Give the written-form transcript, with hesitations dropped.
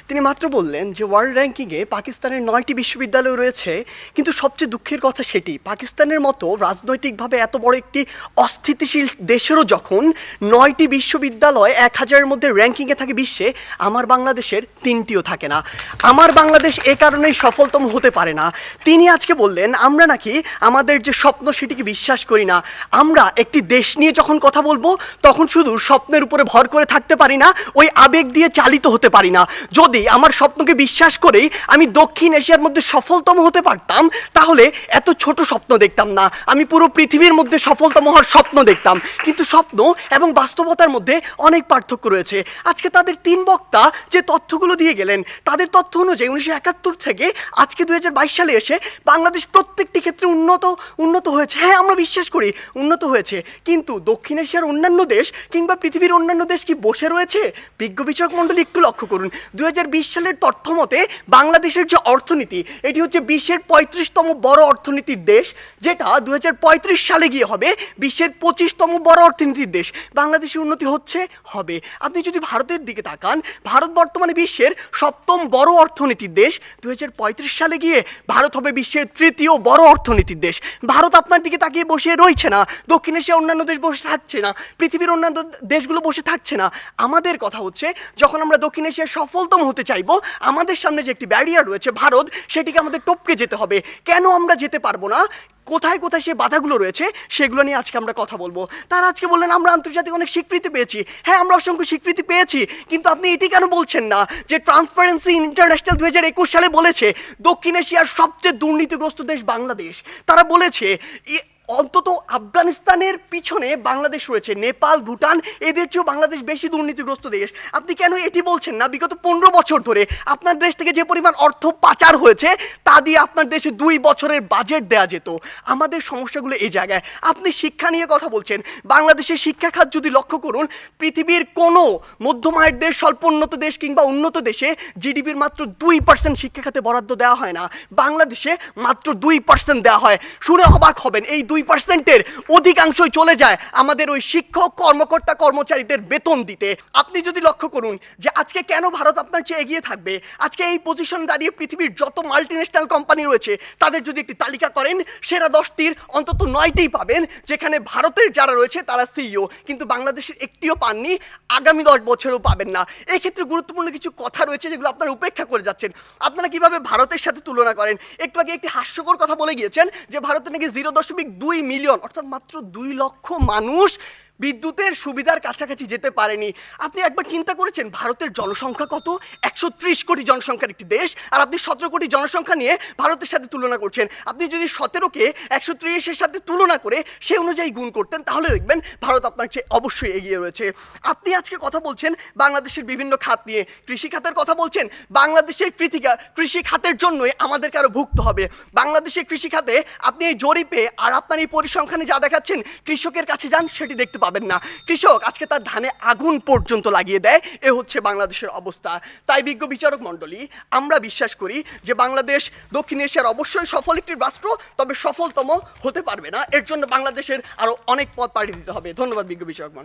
তিনি মাত্র বললেন যে ওয়ার্ল্ড র্যাঙ্কিংয়ে পাকিস্তানের 9টি বিশ্ববিদ্যালয় রয়েছে, কিন্তু সবচেয়ে দুঃখের কথা সেটি পাকিস্তানের মতো রাজনৈতিকভাবে এত বড় একটি অস্থিতিশীল দেশেরও যখন 9টি বিশ্ববিদ্যালয় 1000-এর মধ্যে র্যাঙ্কিংয়ে থাকে বিশ্বে, আমার বাংলাদেশের 3টিও থাকে না। আমার বাংলাদেশ এ কারণেই সফলতম হতে পারে না। তিনি আজকে বললেন আমরা নাকি আমাদের যে স্বপ্ন সেটিকে বিশ্বাস করি না। আমরা একটি দেশ নিয়ে যখন কথা বলবো তখন শুধু স্বপ্নের উপরে ভর করে থাকতে পারি না, ওই আবেগ দিয়ে চালিত হতে পারি না। যদি আমার স্বপ্নকে বিশ্বাস করেই আমি দক্ষিণ এশিয়ার মধ্যে সফলতম হতে পারতাম, তাহলে এত ছোট স্বপ্ন দেখতাম না, আমি পুরো পৃথিবীর মধ্যে সফলতম হওয়ার স্বপ্ন দেখতাম। কিন্তু স্বপ্ন এবং বাস্তবতার মধ্যে অনেক পার্থক্য রয়েছে। আজকে তাদের 3 বক্তা যে তথ্যগুলো দিয়ে গেলেন, তাদের তথ্য অনুযায়ী 1971 থেকে আজকে 2022 সালে এসে বাংলাদেশ প্রত্যেকটি ক্ষেত্রে উন্নত হয়েছে। হ্যাঁ, আমরা বিশ্বাস করি উন্নত হয়েছে, কিন্তু দক্ষিণ এশিয়ার অন্যান্য দেশ কিংবা পৃথিবীর অন্যান্য দেশ কি বসে রয়েছে? বিজ্ঞ বিচারক মণ্ডলী একটু লক্ষ্য করুন, 2020 সালের তথ্য মতে বাংলাদেশের যে অর্থনীতি, এটি হচ্ছে বিশ্বের 35তম বড় অর্থনীতির দেশ, যেটা 2035 সালে গিয়ে হবে বিশ্বের 25তম বড় অর্থনীতির দেশ। বাংলাদেশের উন্নতি হচ্ছে, হবে। আপনি যদি ভারতের দিকে তাকান, ভারত বর্তমানে বিশ্বের 7ম বড় অর্থনীতির দেশ, 2035 সালে গিয়ে ভারত হবে বিশ্বের 3য় বড় অর্থনীতির দেশ। ভারত আপনার দিকে তাকিয়ে বসে রয়েছে না, দক্ষিণ এশিয়ার অন্যান্য দেশ বসে থাকছে না, পৃথিবীর অন্যান্য দেশগুলো বসে থাকছে না। আমাদের কথা হচ্ছে যখন আমরা দক্ষিণ এশিয়ার সফলতম হতে চাইবো, আমাদের সামনে যে একটি ব্যারিয়ার রয়েছে ভারত, সেটিকে আমাদের টপকে যেতে হবে। কেন আমরা যেতে পারবো না, কোথায় কোথায় সে বাধাগুলো রয়েছে, সেগুলো নিয়ে আজকে আমরা কথা বলবো। তারা আজকে বললেন আমরা আন্তর্জাতিক অনেক স্বীকৃতি পেয়েছি। হ্যাঁ, আমরা অসংখ্য স্বীকৃতি পেয়েছি, কিন্তু আপনি এটি কেন বলছেন না যে ট্রান্সপারেন্সি ইন্টারন্যাশনাল 2021 সালে বলেছে দক্ষিণ এশিয়ার সবচেয়ে দুর্নীতিগ্রস্ত দেশ বাংলাদেশ। তারা বলেছে অন্তত আফগানিস্তানের পিছনে বাংলাদেশ রয়েছে, নেপাল, ভুটান, এদের চেয়েও বাংলাদেশ বেশি দুর্নীতিগ্রস্ত দেশ। আপনি কেন এটি বলছেন না? বিগত 15 বছর ধরে আপনার দেশ থেকে যে পরিমাণ অর্থ পাচার হয়েছে, তা দিয়ে আপনার দেশে 2 বছরের বাজেট দেওয়া যেত। আমাদের সমস্যাগুলো এই জায়গায়। আপনি শিক্ষা নিয়ে কথা বলছেন, বাংলাদেশের শিক্ষা খাত যদি লক্ষ্য করুন, পৃথিবীর কোনো মধ্যম আয়ের দেশ, স্বল্পোন্নত দেশ কিংবা উন্নত দেশে জিডিপির মাত্র 2% শিক্ষা খাতে বরাদ্দ দেওয়া হয় না, বাংলাদেশে মাত্র 2% দেওয়া হয়। শুনে অবাক হবেন, এই 2%-এর অধিকাংশই চলে যায় আমাদের ওই শিক্ষক, কর্মকর্তা, কর্মচারীদের বেতন দিতে। আপনি যদি লক্ষ্য করুন যে আজকে কেন ভারত আপনার চেয়ে এগিয়ে থাকবে, আজকে এই পজিশন দাঁড়িয়ে পৃথিবীর যত মাল্টিন্যাশনাল কোম্পানি রয়েছে তাদের যদি একটি তালিকা করেন, সেরা 10টির অন্তত 9টিই পাবেন যেখানে ভারতের যারা রয়েছে তারা সিইও, কিন্তু বাংলাদেশের একটিও পাননি, আগামী 10 বছরেও পাবেন না। এই ক্ষেত্রে গুরুত্বপূর্ণ কিছু কথা রয়েছে যেগুলো আপনারা উপেক্ষা করে যাচ্ছেন। আপনারা কিভাবে ভারতের সাথে তুলনা করেন? একটু আগে একটি হাস্যকর কথা বলে গিয়েছেন যে ভারতে নাকি 0.2 মিলিয়ন, অর্থাৎ মাত্র 2 লক্ষ মানুষ বিদ্যুতের সুবিধার কাছাকাছি যেতে পারেনি। আপনি একবার চিন্তা করেছেন ভারতের জনসংখ্যা কত? 130 কোটি জনসংখ্যার একটি দেশ, আর আপনি 17 কোটি জনসংখ্যা নিয়ে ভারতের সাথে তুলনা করছেন। আপনি যদি 17কে 130-এর সাথে তুলনা করে সে অনুযায়ী গুণ করতেন, তাহলে দেখবেন ভারত আপনার চেয়ে অবশ্যই এগিয়ে রয়েছে। আপনি আজকে কথা বলছেন বাংলাদেশের বিভিন্ন খাত নিয়ে, কৃষি খাতের কথা বলছেন। বাংলাদেশের কৃষি খাতের জন্যই আমাদেরকে আরো ভুগতে হবে। বাংলাদেশের কৃষি খাতে আপনি এই জরিপে আর আপনার এই পরিসংখ্যানে যা দেখাচ্ছেন, কৃষকের কাছে যান সেটি দেখতে পাবেন না। কৃষক আজকে তার ধানে আগুন পর্যন্ত লাগিয়ে দেয়। এ হচ্ছে বাংলাদেশের অবস্থা। তাই বিজ্ঞ বিচারক মণ্ডলী, আমরা বিশ্বাস করি যে বাংলাদেশ দক্ষিণ এশিয়ার অবশ্যই সফল একটি রাষ্ট্র, তবে সফলতম হতে পারবে না। এর জন্য বাংলাদেশের আরো অনেক পথ পাড়ি দিতে হবে। ধন্যবাদ বিজ্ঞ বিচারক মণ্ডলী।